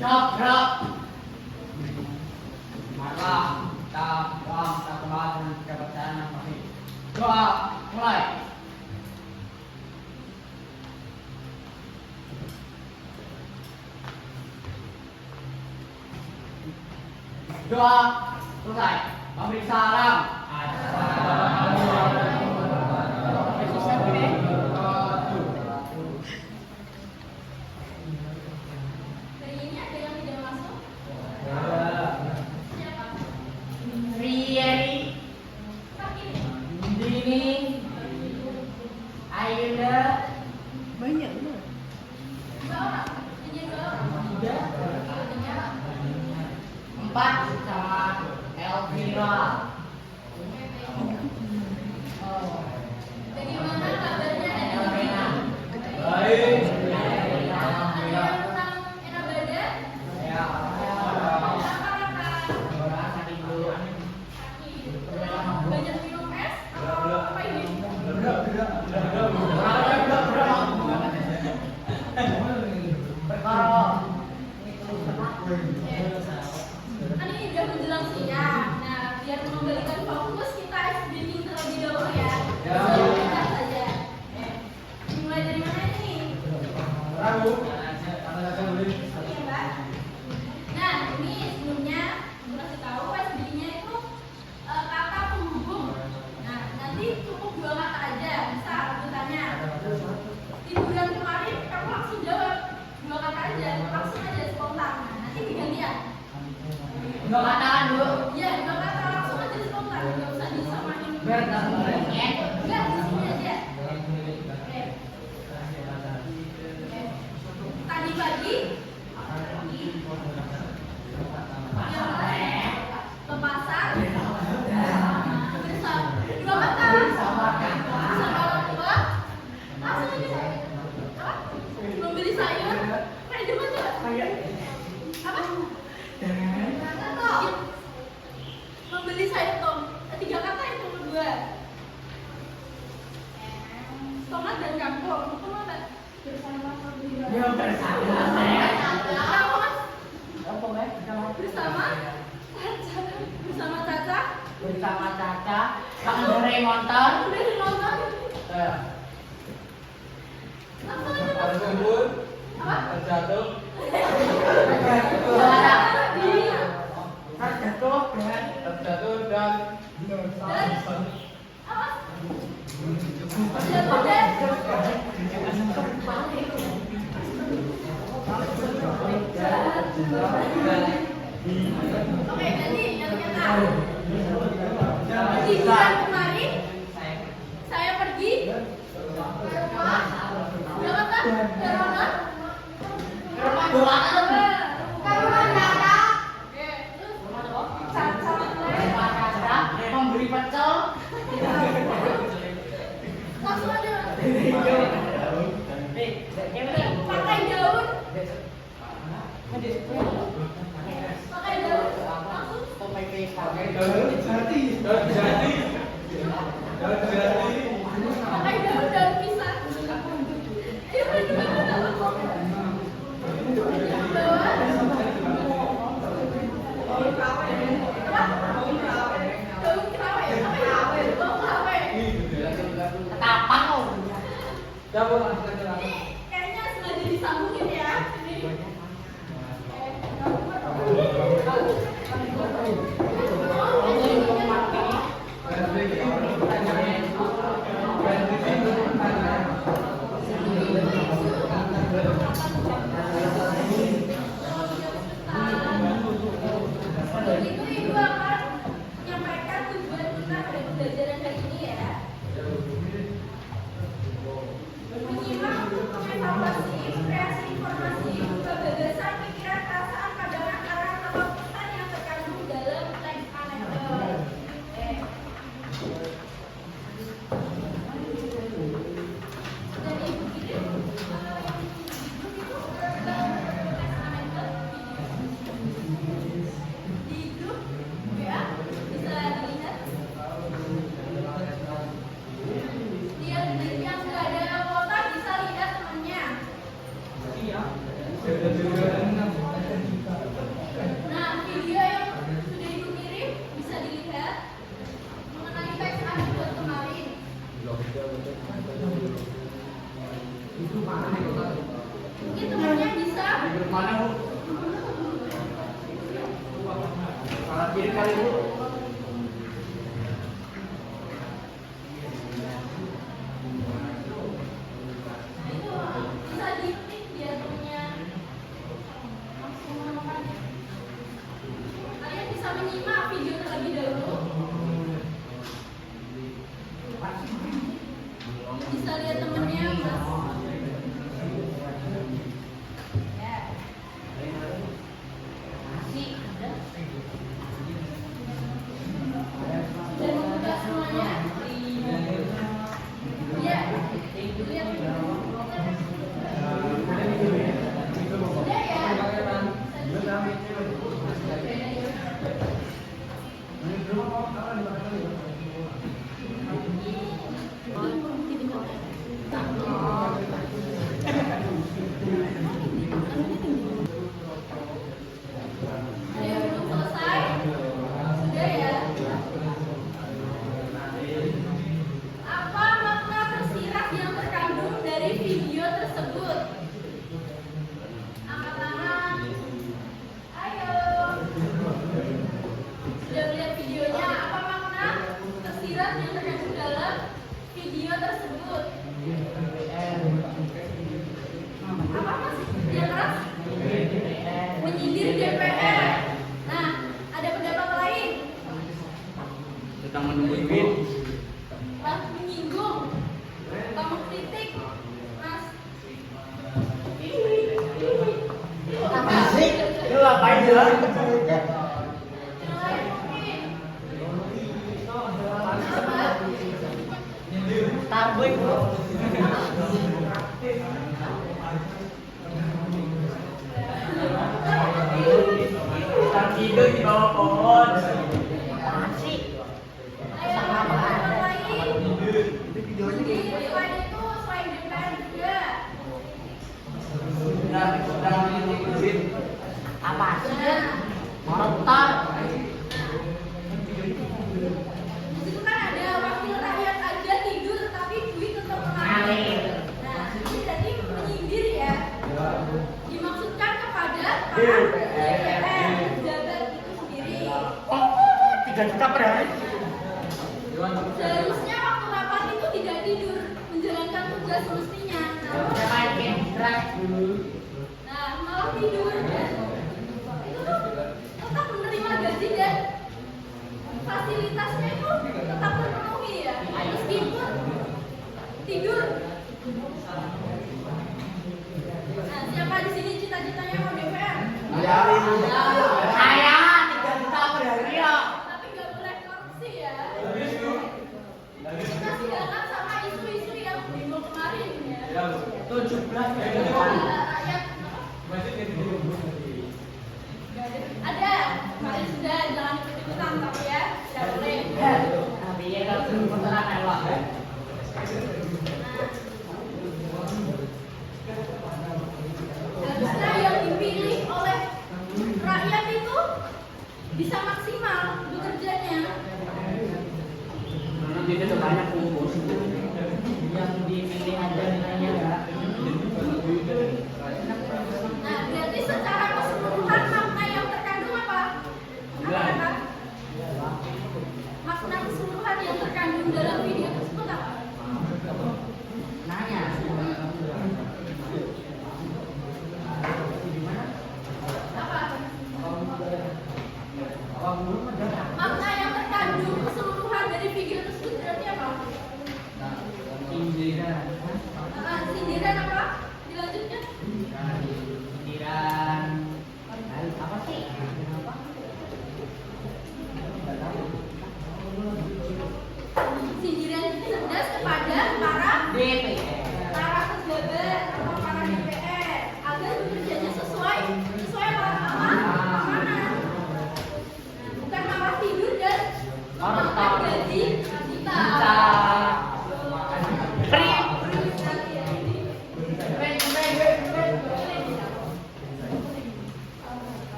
Gerak. Marilah kita doa minta Tuhan dengan kepercayaan yang pasti. Doa mulai. Doa selesai. Memberi salam. Banyak loh. Empat sama Elvira. Bagaimana kabarnya Elvira? Baik. Ada yang kurang enak badan? Ya. Apa Sakit dulu. banyak minum es atau apa ini? Kan ini udah menjelang siang. Nah, biar mengembalikan fokus kita SDing terlebih dahulu ya. Kita saja. Mulai dari mana ini? Iya, Mbak. Nah, ini sebelumnya aku kasih tahu SDing-nya itu kata penghubung. Nah, nanti cukup 2 kata aja, bisa rebutannya. Di bulan kemarin kamu langsung jawab 2 kata aja, langsung aja spontan. Nah, nanti digantian. Dua katakan dulu. Iya, 2 kata langsung aja spontan, nggak usah disamain. Biar tak melenceng. Enggak, di sini aja. Oke. Tadi pagi ke pasar bersama 2 kata bersama orang tua langsung aja apa? Membeli sayur kayak di mana apa? Tom. Membeli sayur Tom 3 kata itu berdua tomat dan kangkung itu apa? Bersama membeli Ya bersama saya. Kamu mas Apa bersama Caca bersama Caca pengendara motor. dari nonton langsung aja Mas. Apa? Terjatuh. Terjatuh dan Apa? Jatuh deh. Oke, jadi yang kata di bulan kemarin saya pergi ke rumah Jakarta ke rumah Caca. Oke, terus Caca memberi pecel. langsung aja pakai daun pakai daun pisang. Itu kan juga daun kerawe, apa ya? Daun kerawe. Ketapang. Ini kayaknya sengaja disambungin ya. Ini. Itu ibu akan menyampaikan tujuan kita pada pembelajaran kali ini ya. Minimal Nah, video yang sudah ibu kirim bisa dilihat mengenai teks buat kemarin. Mungkin temannya bisa. Mana bu? Kanan kiri kali bu. Nah, itu bisa diklik biar temannya langsung menemukan. Kalian bisa menyimak video terlebih dahulu. Bisa lihat temennya mas. Ya. Sudah membuka semuanya. Ya. Lihat. Sudah ya. Ada yang belum selesai? Sudah ya. Apa makna tersirat yang terkandung dari video tersebut? Angkat tangan. Ayo. Sudah melihat videonya? Apa makna tersirat yang terkandung dalam video tersebut? Apa mas? Yang keras? Menyindir DPR. Nah, ada pendapat lain? Tentang menunggu duit. Menyinggung. Kamu kritik, mas. Apa sih? Lu ngapain jalan? Yang lain mungkin. Apa? Tabung bro. Tidur di bawah pohon. Apaan sih? Ayo, pendapat lain. Jadi, selain itu, selain DPR juga. Sedang menunggu duit. Apaan sih? Nah, Motor. di situ kan ada wakil rakyat aja tidur, tapi duit tetap mengalir. Nah, ini jadi menyindir ya. Dimaksudkan kepada para DPR, pejabat itu sendiri. Oh, 3 juta per hari. Seharusnya waktu rapat itu tidak tidur, menjalankan tugas semestinya. Udah main game drag. Nah, malah tidur dan itu tuh tetap menerima gaji dan fasilitasnya itu tetap terpenuhi ya, meskipun tidur. Nah, siapa di sini cita-citanya mau DPR? Saya 3 juta per hari ya. Tapi nggak boleh korupsi ya. Kita silakan sama isu-isu yang demo kemarin ya. 17 Rakyat ada, kalian sudah jangan ikut-ikutan tapi ya tidak boleh. Tapi ya kalau belum beneran elok. Harusnya yang dipilih oleh rakyat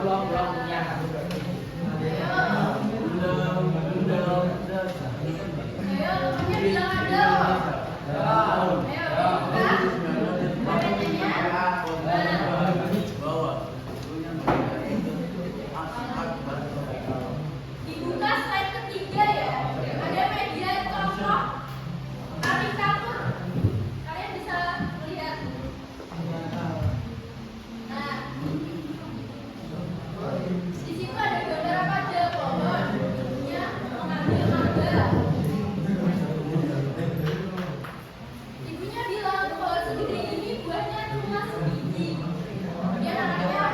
belum ya. Ayo, temennya bilang ada. Ayo, buka. Dibuka slide ketiga ya. Ada media contoh karikatur. Kalian bisa lihat. Nah, di situ ada gambar apa aja? Pohon, ibunya mengambil mangga. Ibunya bilang pohon segede ini buahnya cuma sebiji. Dia anaknya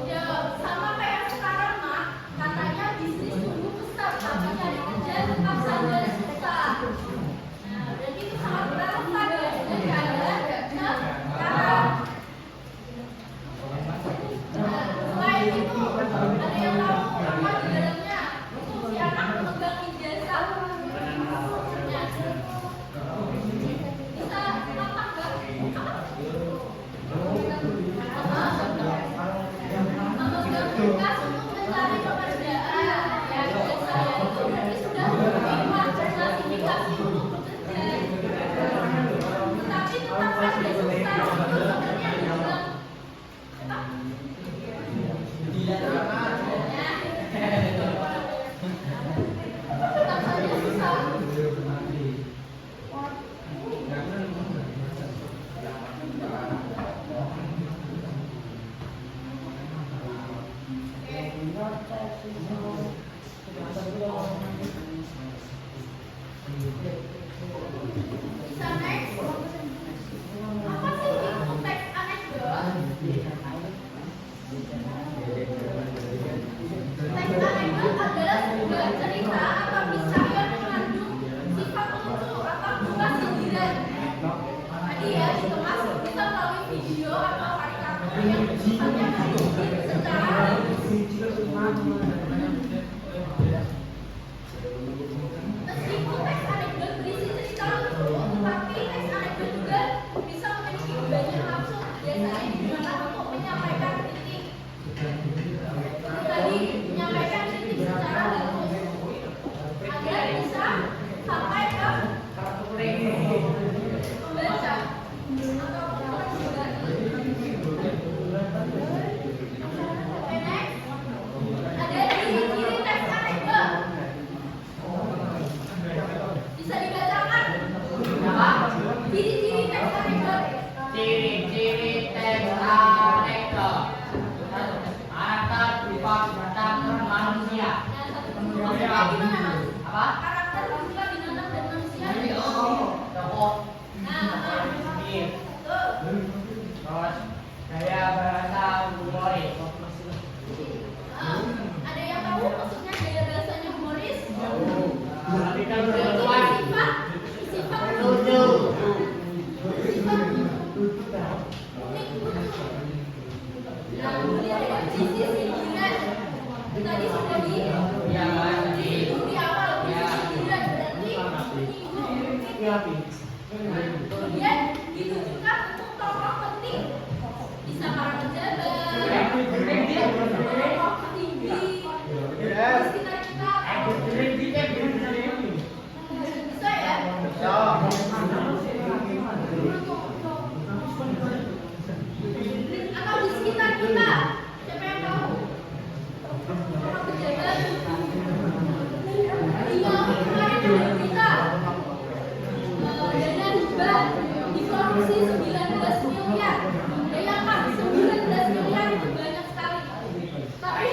ya sama kayak sekarang mak, katanya bisnis tumbuh besar tapi cari kerja tetap saja susah. Nah, berarti itu sangat relevan ya dengan keadaan sekarang. Nah, selain itu ada yang tahu apa di dalamnya? Itu si anak memegang ijazah. Nah, bisa tampak nggak? Memegang berkas untuk mencari pekerjaan. Ya, ijazah itu berarti sudah menerima klasifikasi untuk bekerja. Tetapi tetap saja susah. Itu sebenarnya dibilang apa? Tetap saja susah. Bisa next. Apa sih itu teks anekdot? Teks anekdot adalah sebuah cerita atau kisah yang mengandung sifat lucu atau bukan sindiran. Tadi ya dikemas bisa melalui video atau karikatur yang sifatnya mendidik secara halus. Meskipun teks anekdot berisi cerita lucu, tetapi teks anekdot juga bisa memiliki banyak maksud, biasanya digunakan untuk menyampaikan kritik. Tadi menyampaikan kritik secara halus agar bisa sampai ke pembaca ataupun pendengar. Oke, next. Ada ciri-ciri teks anekdot. Bisa dibacakan? Ciri-ciri teks anekdot. Ciri-ciri teks anekdot. Karakter berupa binatang manusia. Nah, satu maksudnya gimana mas? Apa? Karakter berupa binatang dan manusia. Tokoh. Nah, tuh. Terus gaya bahasa humoris. Ada yang tahu maksudnya gaya bahasanya humoris? Tapi kan udah Berarti keluar. sifat Lucu. sifat unik lucu. Nah, kemudian ada sisi sindiran. Tadi sudah di awal sisi sindiran berarti menyinggung. Kemudian ditujukan untuk tokoh penting, bisa para pejabat, tokoh petinggi di sekitar kita. Bisa ya? Atau di sekitar kita, siapa yang tahu? Tokoh pejabat. Di Malang kemarin ada berita dana hibah dikorupsi 19 miliar. Bayangkan 19 miliar itu banyak sekali. Tapi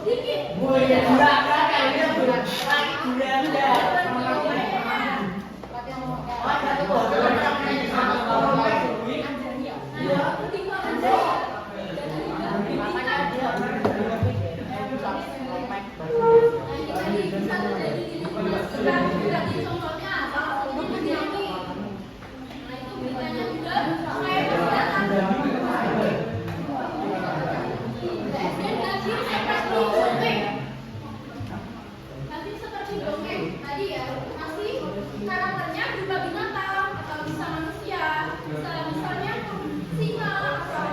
sedikit. Nanti seperti dongeng tadi ya, masih karakternya berupa binatang atau bisa manusia, bisa misalnya singa atau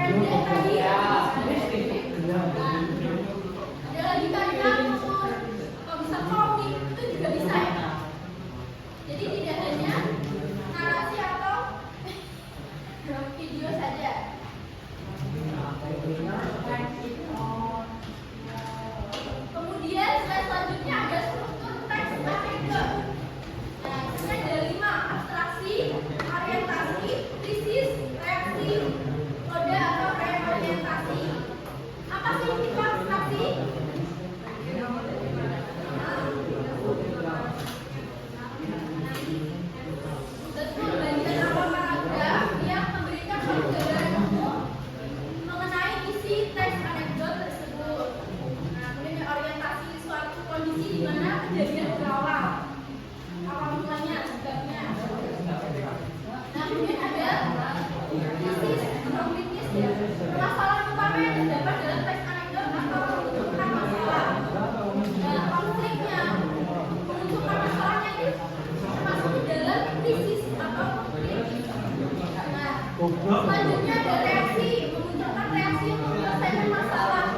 pendek tadi ya. Nah, ada lagi kalian unsur kalau bisa komik itu juga bisa ya. Jadi tidak hanya narasi atau video saja. Kemudian slide selanjutnya ada struktur teks anekdot. Nah, ini ada 5: abstraksi, orientasi, krisis, reaksi, kode atau reorientasi. Apa sih itu abstraksi? Betul, bagian awal paragraf yang memberikan gambaran umum mengenai isi teks anekdot tersebut. Nah, kemudian orientasi suatu kondisi di mana kejadian berawal, awal mulanya, sebabnya. Nah, kemudian ada krisis atau kritis ya, permasalahan utama yang terdapat dalam teks anekdot atau menunjukkan masalah. Nah, konfliknya, menunjukkan masalahnya ini termasuk di dalam krisis atau kritis. Nah, selanjutnya ada reaksi, menunjukkan reaksi untuk menyelesaikan masalah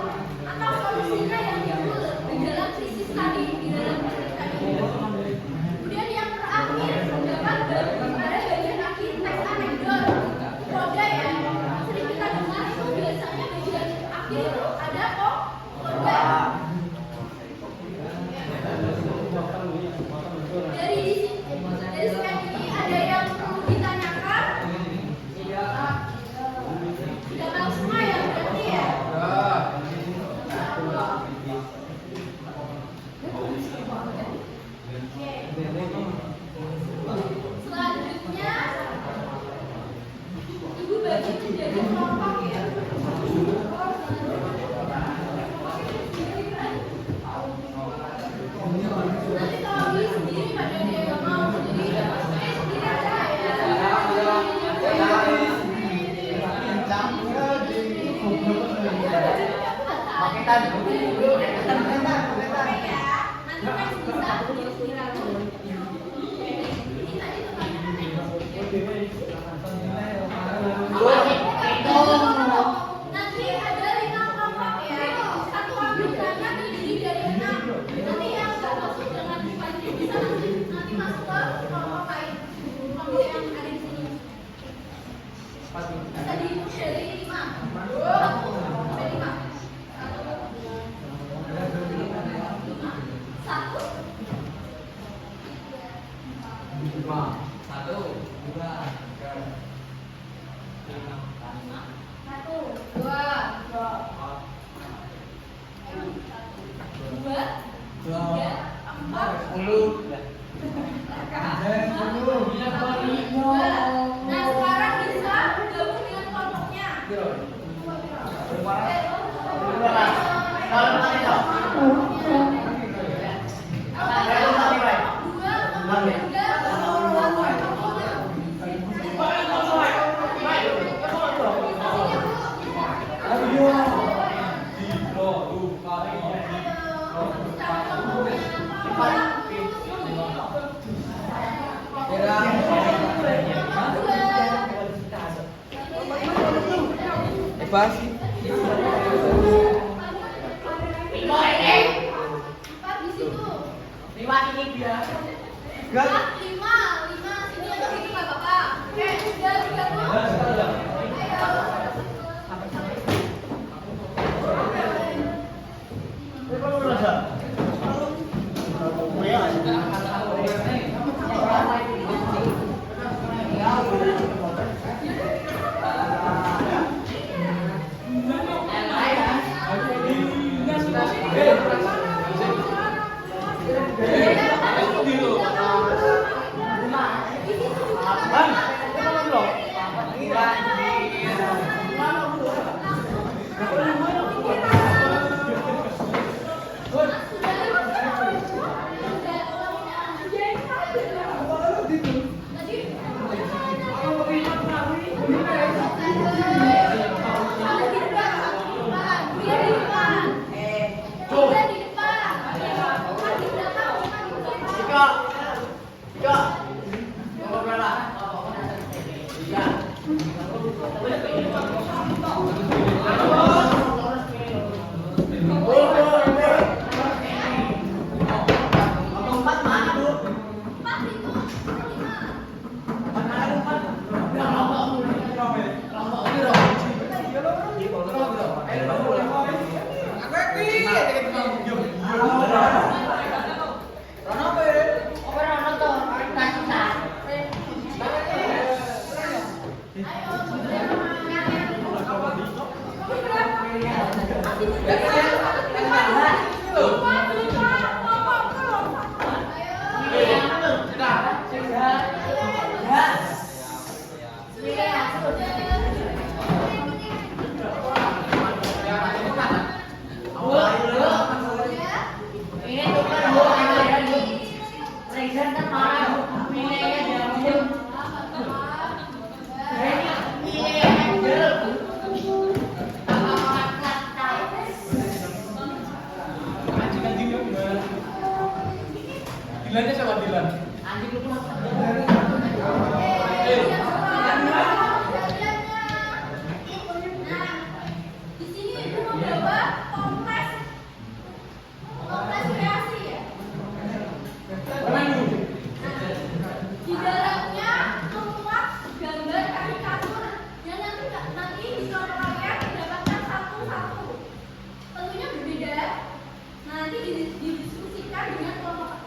atau solusinya yang timbul di dalam krisis tadi, di dalam krisis tadi. Kemudian yang terakhir terdapat pada bagian akhir teks anekdot, kode ya. Sering kita dengar itu biasanya bagian akhir itu ada kok kode. Dari slide ini ada yang perlu ditanyakan? Tidak tahu semua ya berarti ya. Selanjutnya ibu bagi menjadi kelompok ya. Nanti kalau beli sendiri pada dia nggak mau, jadi sendiri aja ya. Pakai tadi. Oke ya, nanti next bisa sendiri aja. Ini tadi nanti ada 5 kelompok ya. Satu ambilkannya terdiri dari 6. Nanti yang nggak masuk jangan dipancing, bisa nanti masuk ke kelompok lain. Kelompok yang ada di sini. Bisa dihitung dari 5. 1 sampai 5. 1, Nah, sekarang bisa gabung dengan kelompoknya. Bebas. Empat di situ. 5 ini dia. 5 sini atau sini nggak apa-apa. Oke, udah 30. Dilannya sama Dilan. Anjing lu tuh. Di sini ibu membawa kompleks kreasi ya. Di dalamnya memuat gambar karikatur yang nanti bisa kalian mendapatkan satu-satu. Tentunya berbeda. Nanti didiskusikan dengan kelompok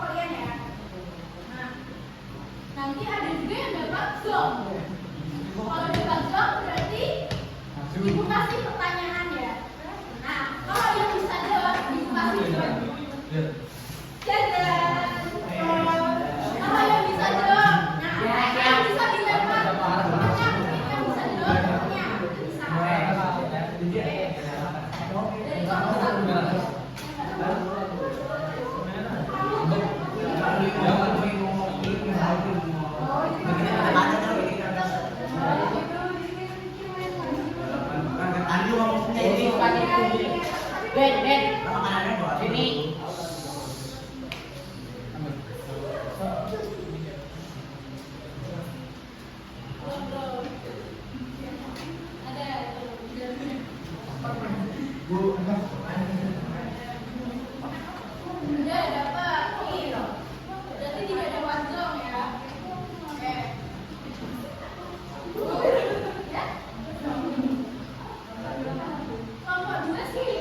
kalian ya. Nah, nanti ada juga yang dapat zong. Kalau dapat zong berarti ibu kasih pertanyaan ya. Nah, kalau yang bisa jawab ibu kasih zong. Dadah. Kalau yang bisa jawab, nah yang bisa dilempar yang bisa jawab bisa. Dari kelompok satu. Ben, sini. Udah dapat. Iya. Berarti tidak ada wazong ya. Oke. Ya. Kelompok dua sih.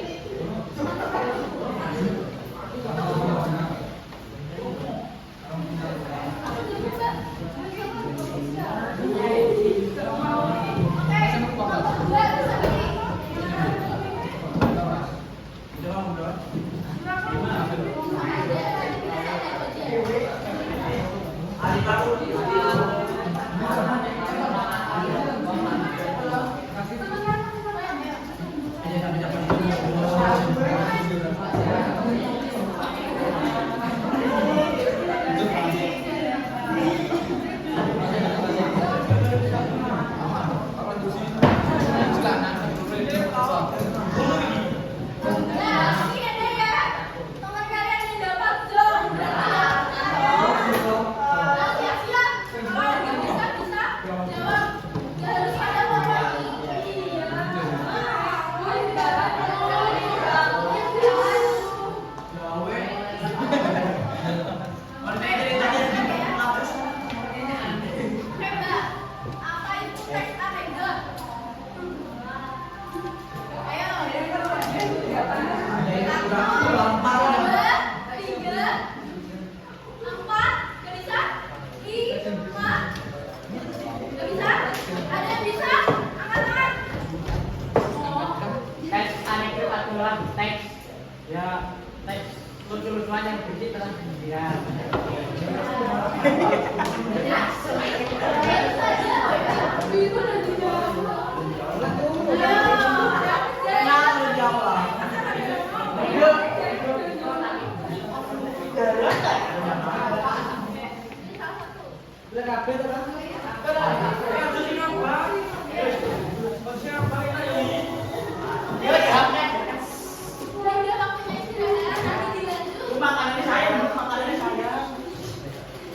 Lucu-lucuan yang berisik terang gembira.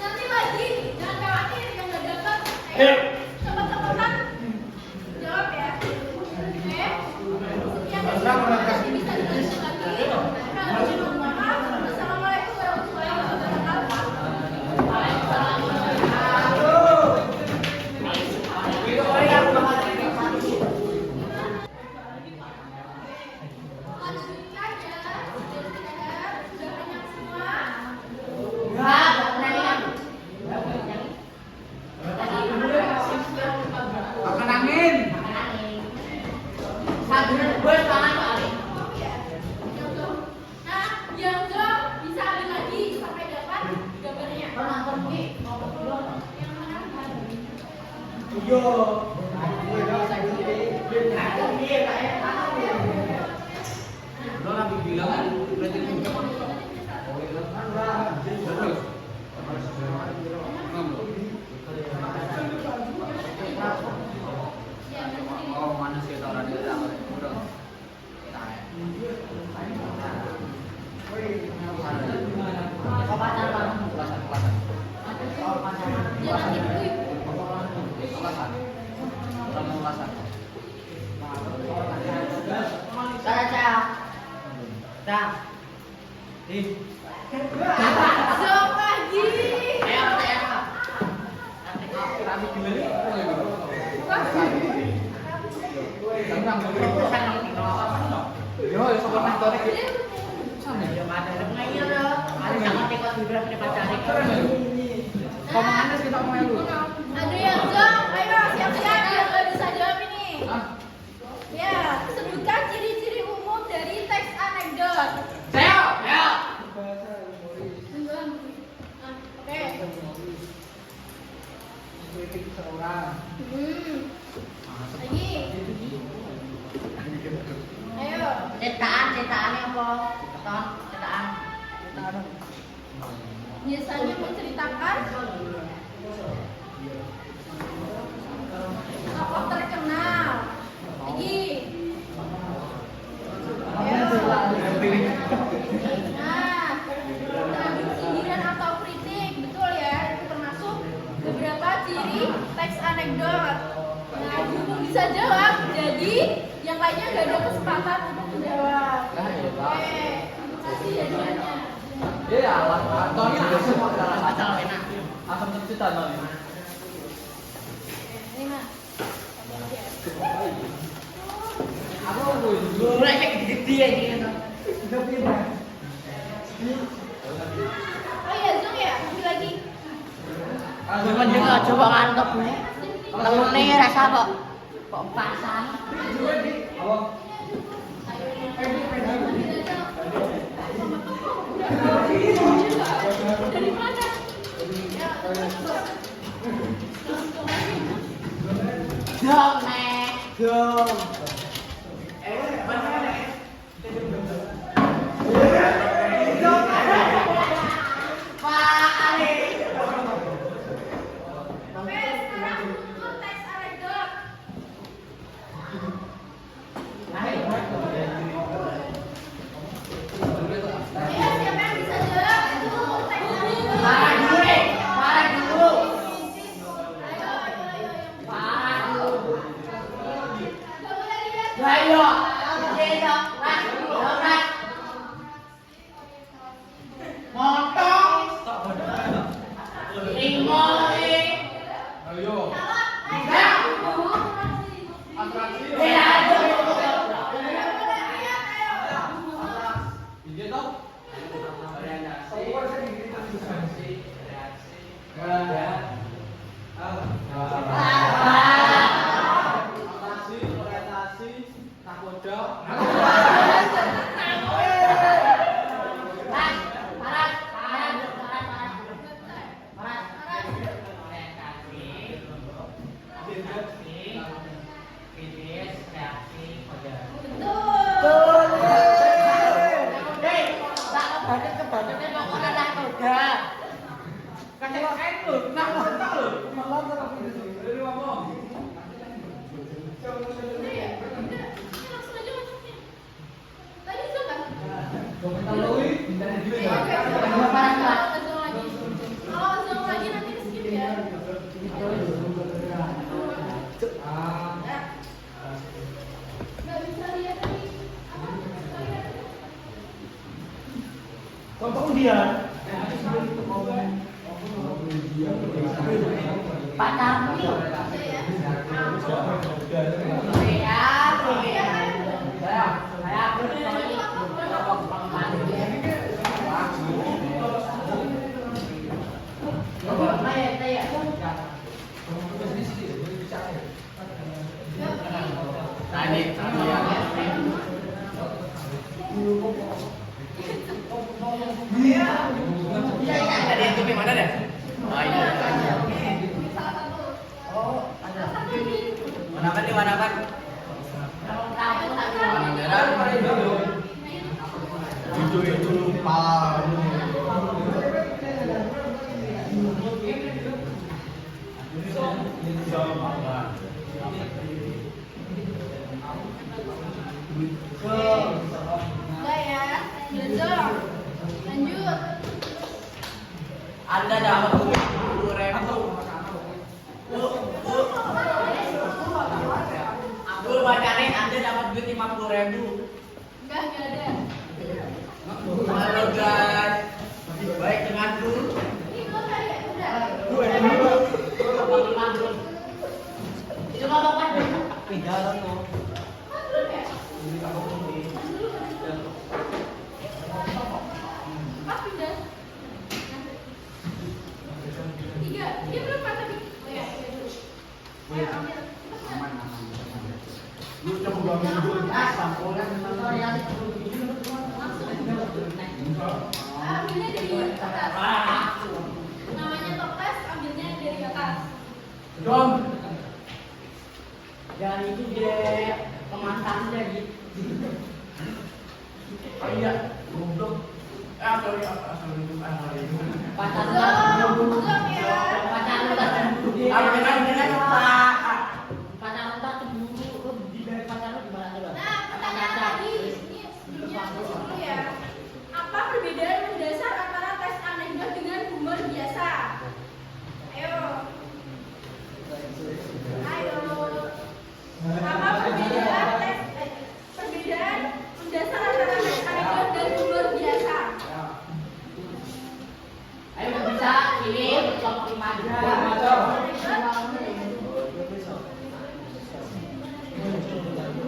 Nanti lagi Lo nabi bilang kan berarti itu. Terus. Oh, mana sih orang dia tahu. Udah. Kau pacar bang. Kelasan. Jangan gitu. Kelasan. Cak. Cak. Sok lagi. Ayo. Kami gimana? Yo, sama kantornya gitu. Ya mana ngayo lo. Ada jangan tekot juga punya pacari. Komandannya kita mau lu. Adrian, Zong, ayo siap-siap biar lo bisa jawab ini. Ya, sebutkan ciri-ciri umum dari teks anekdot. Saya. Ya. Oke. Seorang. Lagi. Ayo. Cetakan apa? Ton, cetakan. Biasanya menceritakan tokoh terkenal. Lagi. Ayo. Nah, terangin sindiran atau kritik, betul ya? Itu termasuk beberapa ciri teks anekdot. Nah, belum bisa jawab, jadi yang lainnya gak ada kesempatan untuk menjawab. Oke, kasih jadinya. Iya, Antonia asam adalah Pacar enak. asam tercita Antonia. Ini mah. Aku gue Gue kayak gede aja. Oh iya, Zung ya, ambil lagi. Coba juga coba ngantuk nih. Telurnya rasa kok pasan. Dari mana? Dong, Nek. Dong. Pak Ali. Oke, sekarang tutur teks anekdot. Ayo, siapa yang bisa jawab? Tutur teks anekdot. Parah dulu deh. Parah dulu. Ayo. Parah dulu. Gak boleh dilihat. Ayo. Ayo. Ras. Ras. Motong. Ringoli. Ayo. Ya, aduh. Iya toh? Orientasi, nakoda. Langsung aja masuknya. Tadi Zung kan? Kalau Zung lagi nanti skip ya. Nggak bisa lihat lagi. Pacarmu yuk. Tadi itu gimana deh? Salah satu. berapa? Kamu tak tahu. Itu lupa. Udah ya, belajar. Lanjut. Anda dapat 10.000. Abdul bacain Anda dapat duit 50.000. Enggak ada. Halo guys. Baik denganku. Ini belum kali ya? Udah. Itu nggak apa-apa. Tinggalan tuh. Mas belum ya? Mas pindah. Tiga belum Mas tadi. Oh ya, tiga dulu. Ayo ambil. Lu coba bangun dulu. Ambilnya dari atas. Namanya toples, ambilnya dari atas. Jom. Dan itu dia pemantan jadi. Iya, goblok. Sorry. Pacar Belum ya. pacar tak cemburu di dari pacar lu gimana coba? Nah, pertanyaan tadi ini sebelumnya dulu ya. Apa perbedaan mendasar antara tes anekdot dengan humor biasa? Ayo. Apa perbedaan mendasar antara tes anekdot dan humor biasa? Ayo bisa ini kelompok 5 aja.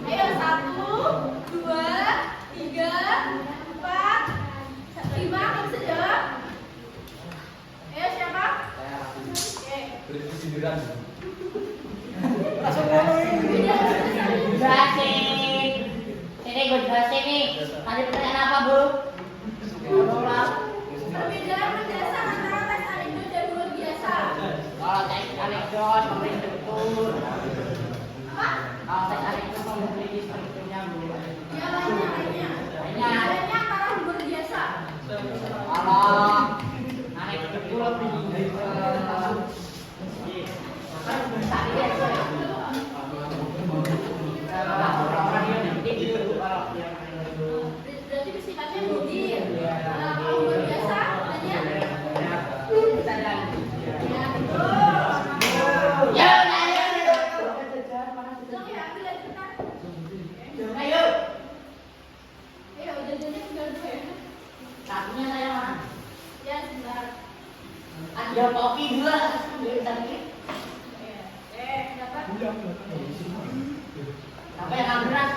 Ayo 1, 2, 3, 4, 5, kamu bisa jawab? Ayo siapa? Oke. Jelasin. Ini gue jelasin nih. Ada pertanyaan apa, Bu? Perbedaan mendasar antara tes anekdot dan humor biasa. Kalau tes anekdot memberi struktur. Apa? Kalau tes anekdot memberi strukturnya, Bu. Ya lainnya. Bedanya antara humor biasa. Kalau anekdot itu lebih kan besar ya. Berarti sifatnya budi. Kalau humor biasa, bedanya? Ya, Tolong ya, ambil lagi bentar. Ayo. Ayo, jajannya tinggal dua ya. Satunya saya mana? Ya, sebentar. Ada kopi dua. Tadi. Dapat. Apa yang kamu beras?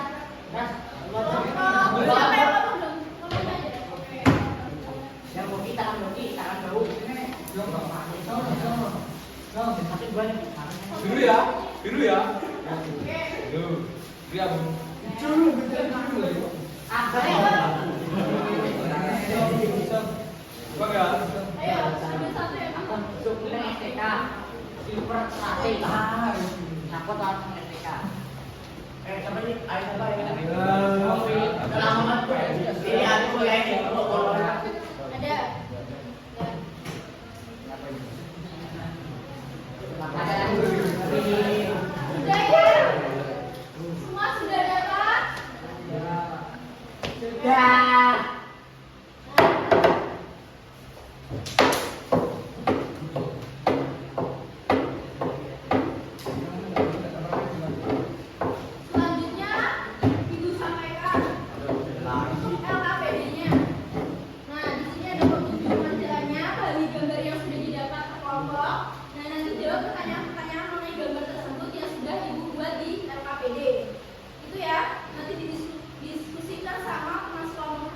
Beras. Siapa yang ngomong dong? Ngomong aja. Oke. Yang kopi, tangan bau. Tapi gue nih. Dulu ya. Oke. Dulu. Dia Bu. Apa ya? Enggak. Ayo, ambil satu ya. Masuk ke STK. Silver sate. Aku langsung STK. Siapa nih? Ayo siapa ya? Selamat. Ini aku ya ini. Ada. Ada lagi. Sudah ya? Semua sudah dapat? Sudah. Selanjutnya, Ibu sampaikan LKPD-nya. Nah, di sini ada petunjuk majalahnya, bagi gambar yang sudah didapat ke kelompok. Nah, nanti jawab pertanyaan-pertanyaan mengenai gambar tersebut yang sudah Ibu buat di LKPD. Itu ya, nanti didiskusikan sama kelas kelompok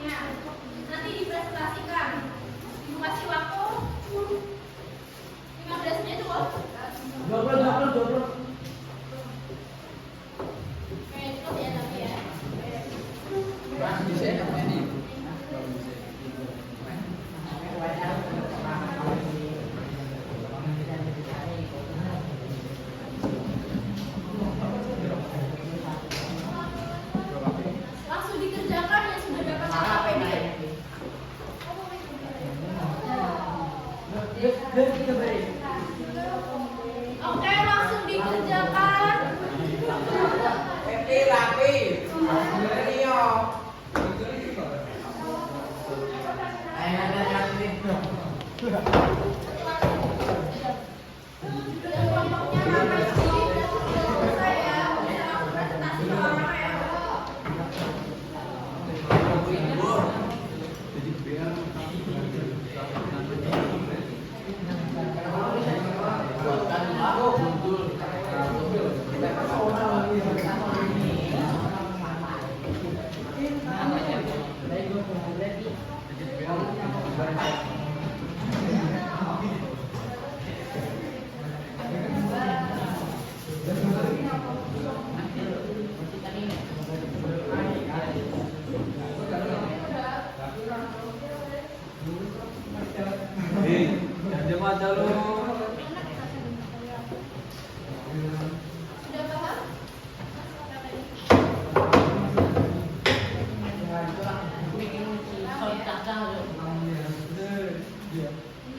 Nah, Ini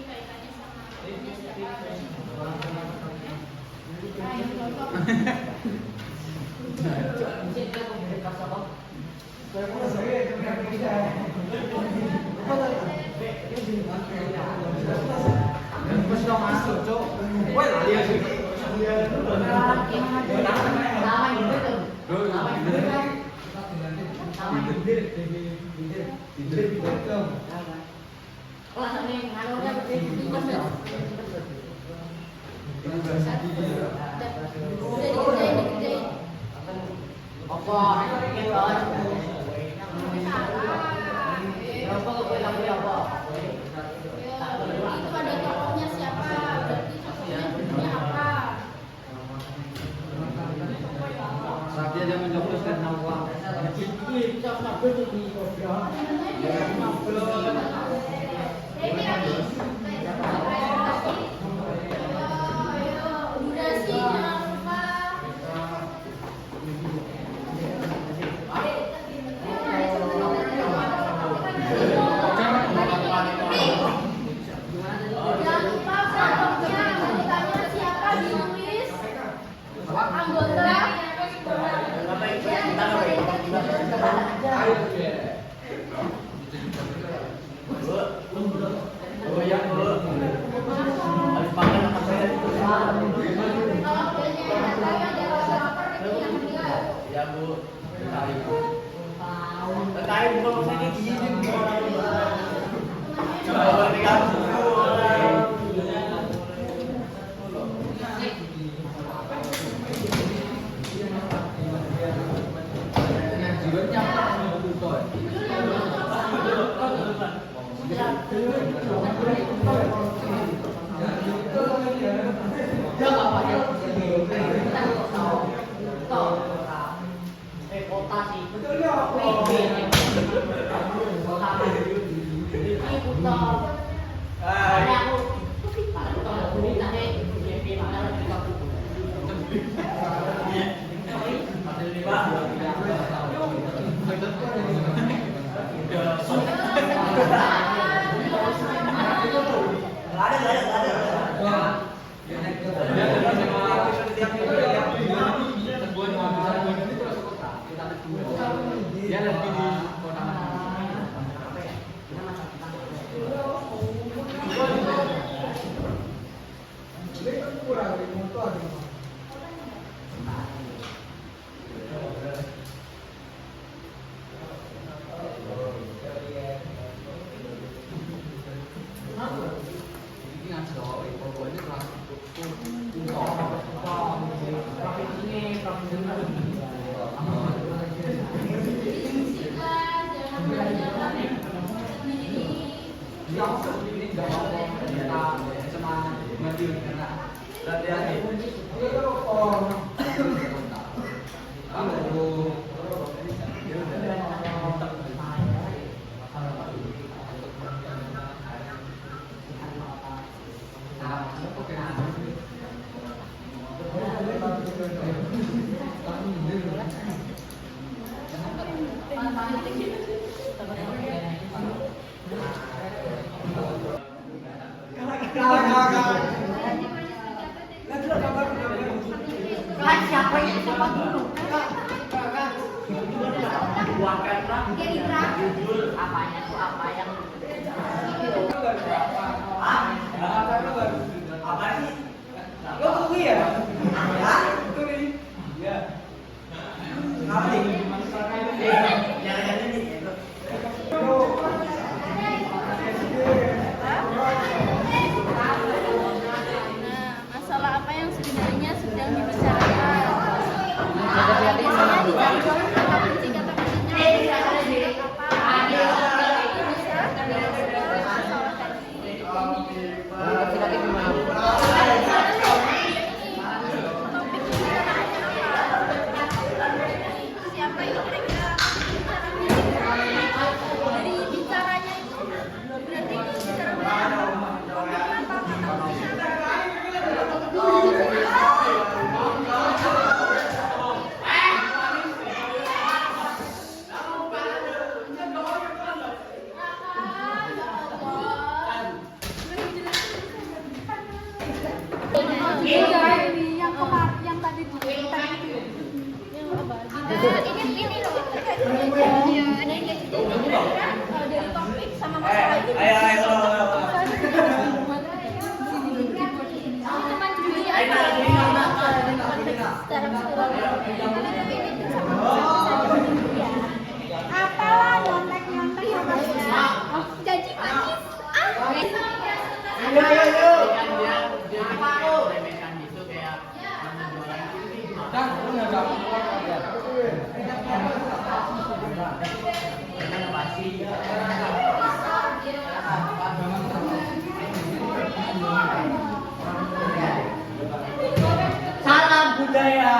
kaitannya sama namanya siapa? Ayo, cocok. Cek aku bekas apa? Terus dong masuk, Cok. Woi, lali aja. Nama itu tuh. Nama itu kan. Oh, ini ngalurnya begitu kan. Dikerjain. Apa? Ini kan. Apa kau bilang apa? Itu ada tokohnya siapa? Berarti tokohnya judulnya apa? Saat dia menjawab karena uang. Durasi jangan lupa. Jangan lupa tokohnya, wanitanya siapa ditulis. Anggota. Dia lagi di kota Siapa yang siapa dulu? Apanya tuh apa yang apa sih? Lo tunggu ya? Ya? Ya. Ngapain? Jangan ini. Masalah apa yang sebenarnya sedang dibicarakan? Biasanya di dalam kata kunci kuncinya apa? Bisa masalah tadi. Siapa ini loh terkait dengan ya ada yang kayak gitu kan dari topik sama masalah itu teman juga ya secara keseluruhan apalah nyontek ya janji manis Salam budaya.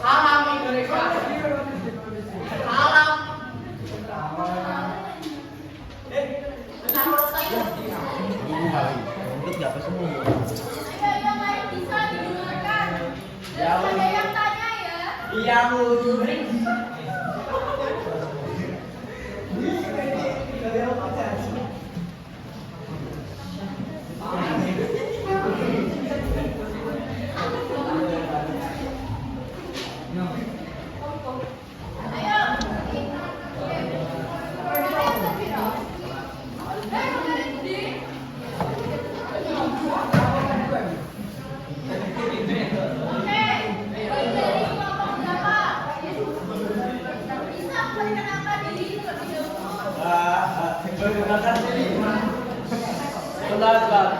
Salam Indonesia. Salam. ayo main bisa didengarkan ada yang tanya ya Yang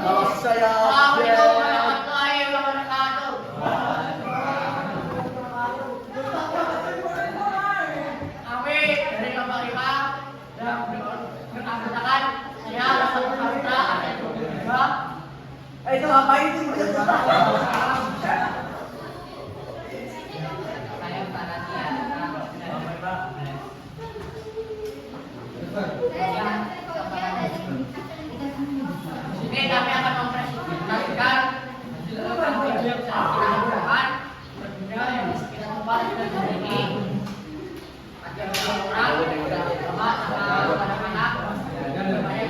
Kalau saya Assalamualaikum warahmatullahi wabarakatuh. Kami dari Kelompok 5 yang beranggotakan saya Rasul Putra ada juga. Itu ngapain sih? Saya panitia. Ini kami akan mempresentasikan kegiatan yang di sekitar tempat ini. Ada orang sama anak-anak banyak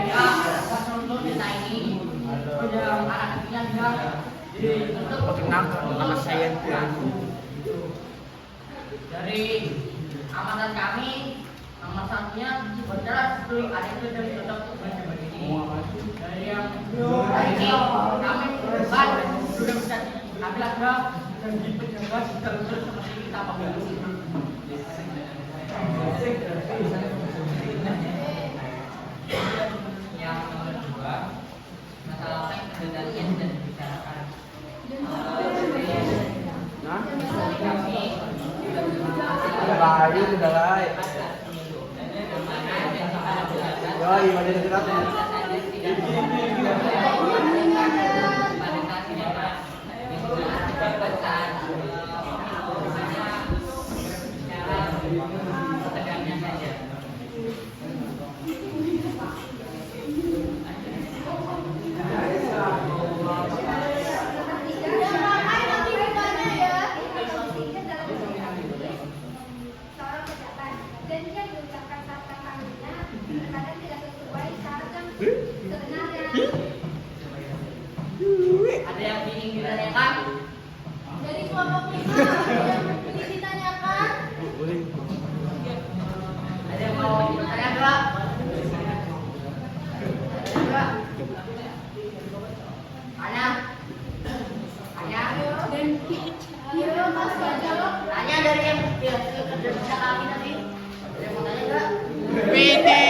juga untuk kita ini anak-anaknya juga untuk anak saya dari amatan kami nomor satunya berjelas dulu ada itu dari contoh begini dari yang ini kami bukan sudah bisa diambil ada dan dipenjaga terus seperti kita pakai yang nomor 2 masalah kendalian dan dibicarakan kami udah lain. Yoi, masih ada surat. Ada yang ingin ditanyakan? dari kelompok 5 yang ingin ditanyakan Ada yang mau bertanya enggak? Tanya. Tanya. dan Hiro Mas jawab Tanya dari yang bisa kami tadi. Ada yang mau tanya enggak? Pidi,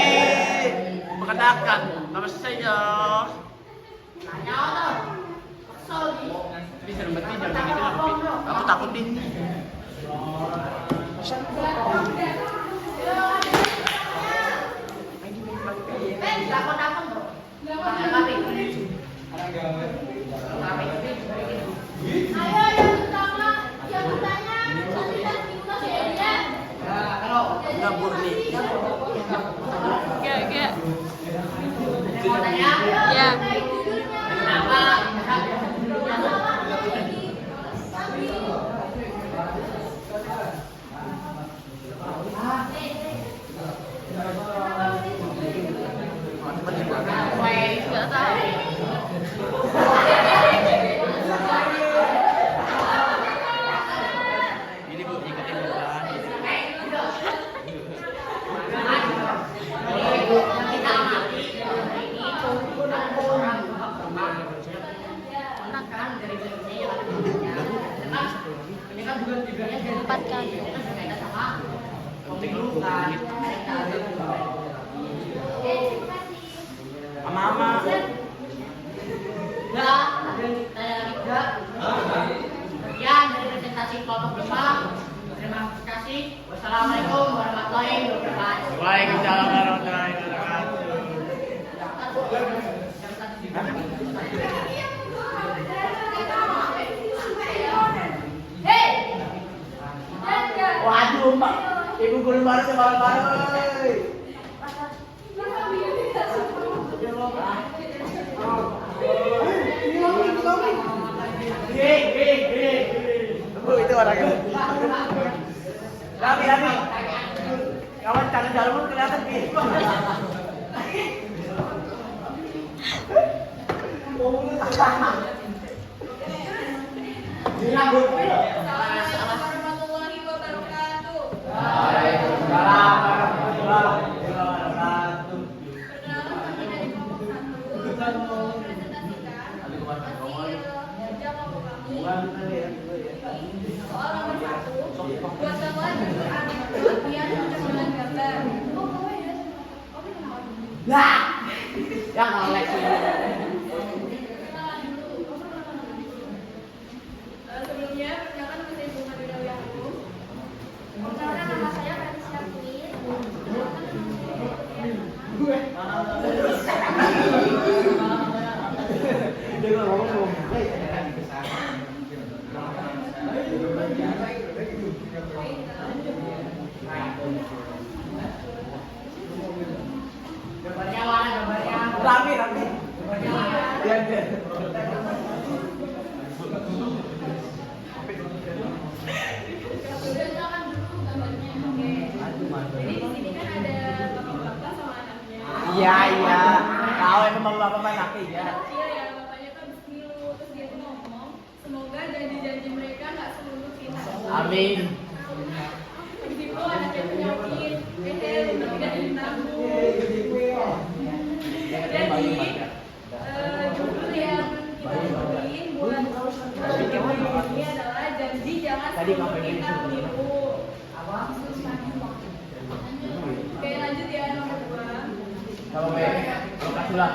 perkenalkan nama saya. Tanya apa? Kesel nih. Ini serem banget nih, jangan gitu lah. Aku takut nih. Takut bro. Kami. ayo yang pertama yang bertanya cantikan timnas ya Kalau Nabur nih. Oke. Ini Bu, ikutin bukan? Kita amati ini orang kan dari sini ini kan juga tujuannya dari 4 kali. berkaitan sama pemilu kan. Terima kasih. Mama. Ya, ada yang tanya lagi juga. Sekian dari presentasi kelompok 5. Terima kasih. Wassalamualaikum warahmatullahi wabarakatuh. Waalaikumsalam warahmatullahi wabarakatuh. Hei! Jaga. Waduh, Mbak. Ibu guru baru sebarang-barang. Bu, itu orangnya. Rapi. Kawan tangan dalam kelihatan gitu. Assalamualaikum warahmatullahi wabarakatuh. Waalaikumsalam warahmatullahi wabarakatuh. Perkenalkan kami dari kelompok 1 mempresentasikan hasil kerja kelompok kami. Soal nomor 1, buat gambar bentuk anekdot biar mencerminkan gambar. Nah, yang nolek sih. Kenalan dulu. Sebelumnya, perkenalkan nama saya Bunga Dewi Agung. Perkenalkan nama saya Patricia Queen. Perkenalkan nama saya Dia ngomong. Gambarnya mana gambarnya? Rapi. Gambarnya mana? Biar. Perkenalkan dulu gambarnya. Oke. Jadi di sini kan ada bapak-bapak sama anaknya. Iya. Tahu emang bapak laki ya. Iya ya, bapaknya kan Bismilu, terus dia tuh ngomong, semoga janji-janji mereka nggak seluruh kita. Amin. Habis itu anaknya penyakit, tapi gak ditanggung. Jadi, judul yang kita bikin buat ini adalah janji jangan seluruh kita menipu. Oke, lanjut ya nomor 2. Kalau kasih lah.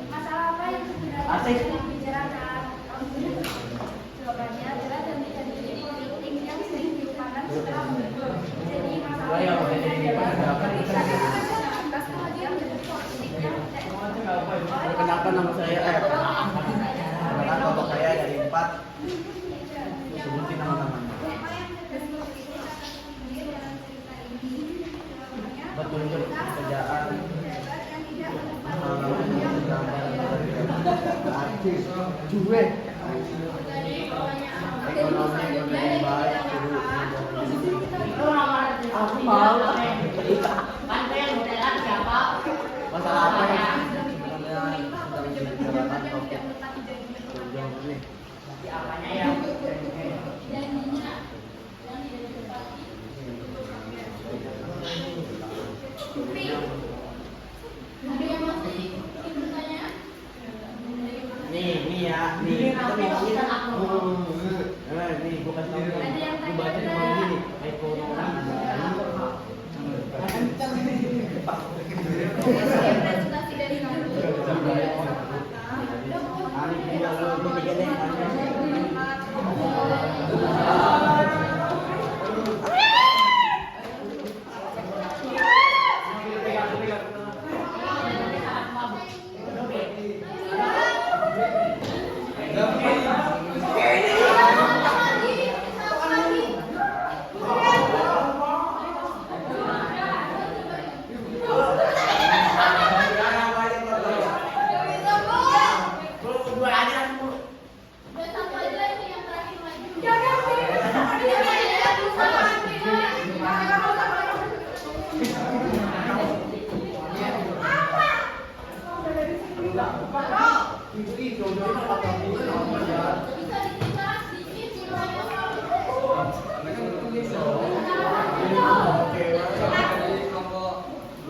Masalah apa yang sebenarnya Asik. sedang dibicarakan? Jawabannya adalah janji-janji politik yang sering dilupakan setelah mundur. Jadi masalah Yang yang jadi adalah politik. pas kemudian menjadi politik yang Kenapa nama saya? Karena kelompok saya dari 4. Sebutin nama-namanya. Petunjuk pekerjaan. Artis. Duit. Ekonomi yang baik. Aku mau. Kan yang modelan siapa? Masalah apa yang sebenarnya sedang dibicarakan topik sejauh ini? Siapanya ya? janjinya yang tidak ditepati. Ada yang masih ingin bertanya? Nih ya, nih. Kita aku. Nih, gue kasih tahu. Ada yang Gue tanya baca enggak? cuma gini. Ekonomi. Presentasi dari kami.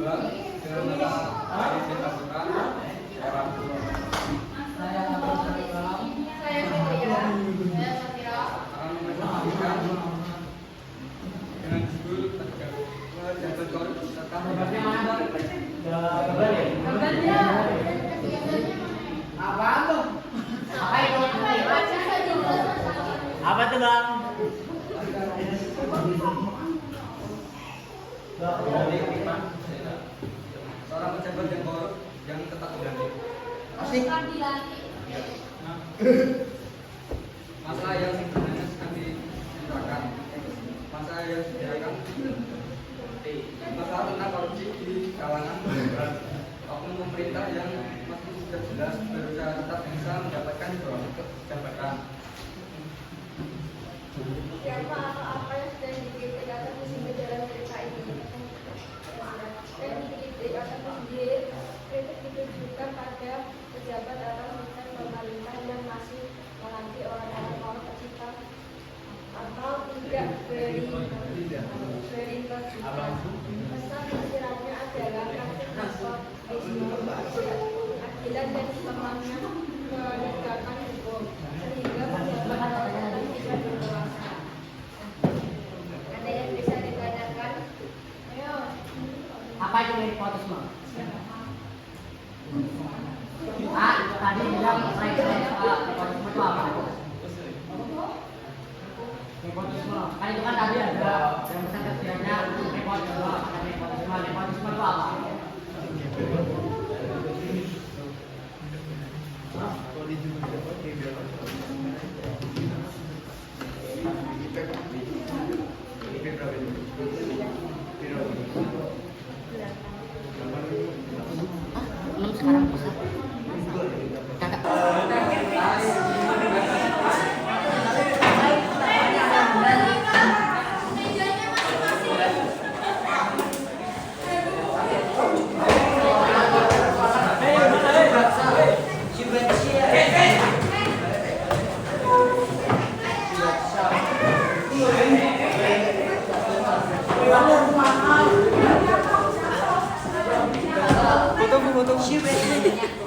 2 dengan nota kita suka orang tua. Saya Abdul Salam. Saya Fitria. Saya Satira. Akan mempresentasikan dengan judul Jabat Korps serta Hebatnya mana? Gambar ya? Gambarnya. Apaan tuh? Apa itu? Apa tuh bang? seorang pejabat yang korup yang tetap berani. Asik. Masalah yang sebenarnya sedang diceritakan, masalah yang disediakan, masalah tentang korupsi di kalangan oknum pemerintah yang masih sudah jelas berusaha tetap bisa mendapatkan suatu jabatan. Siapa atau apa yang sedang dikritik akan musim dalam cerita ini? Dan dikritik akan sendiri, kritik ditujukan pada pejabat atau mitra pemerintah yang masih melantik orang-orang orang pecinta atau tidak berintegritas. Pesan tersiratnya adalah praktik nepotisme, keadilan dan semangat menegakkan hukum, sehingga pejabat atau tidak berkuasa. Ada yang bisa ditanyakan? Ayo. Apa itu nepotisme? Ah, itu tadi bilang nepotisme itu apa? Nepotisme, kan itu kan tadi ada yang pesan tersiratnya nepotisme, ada nepotisme. Nepotisme itu apa? Sekarang bisa. Mejanya masing-masing. Foto.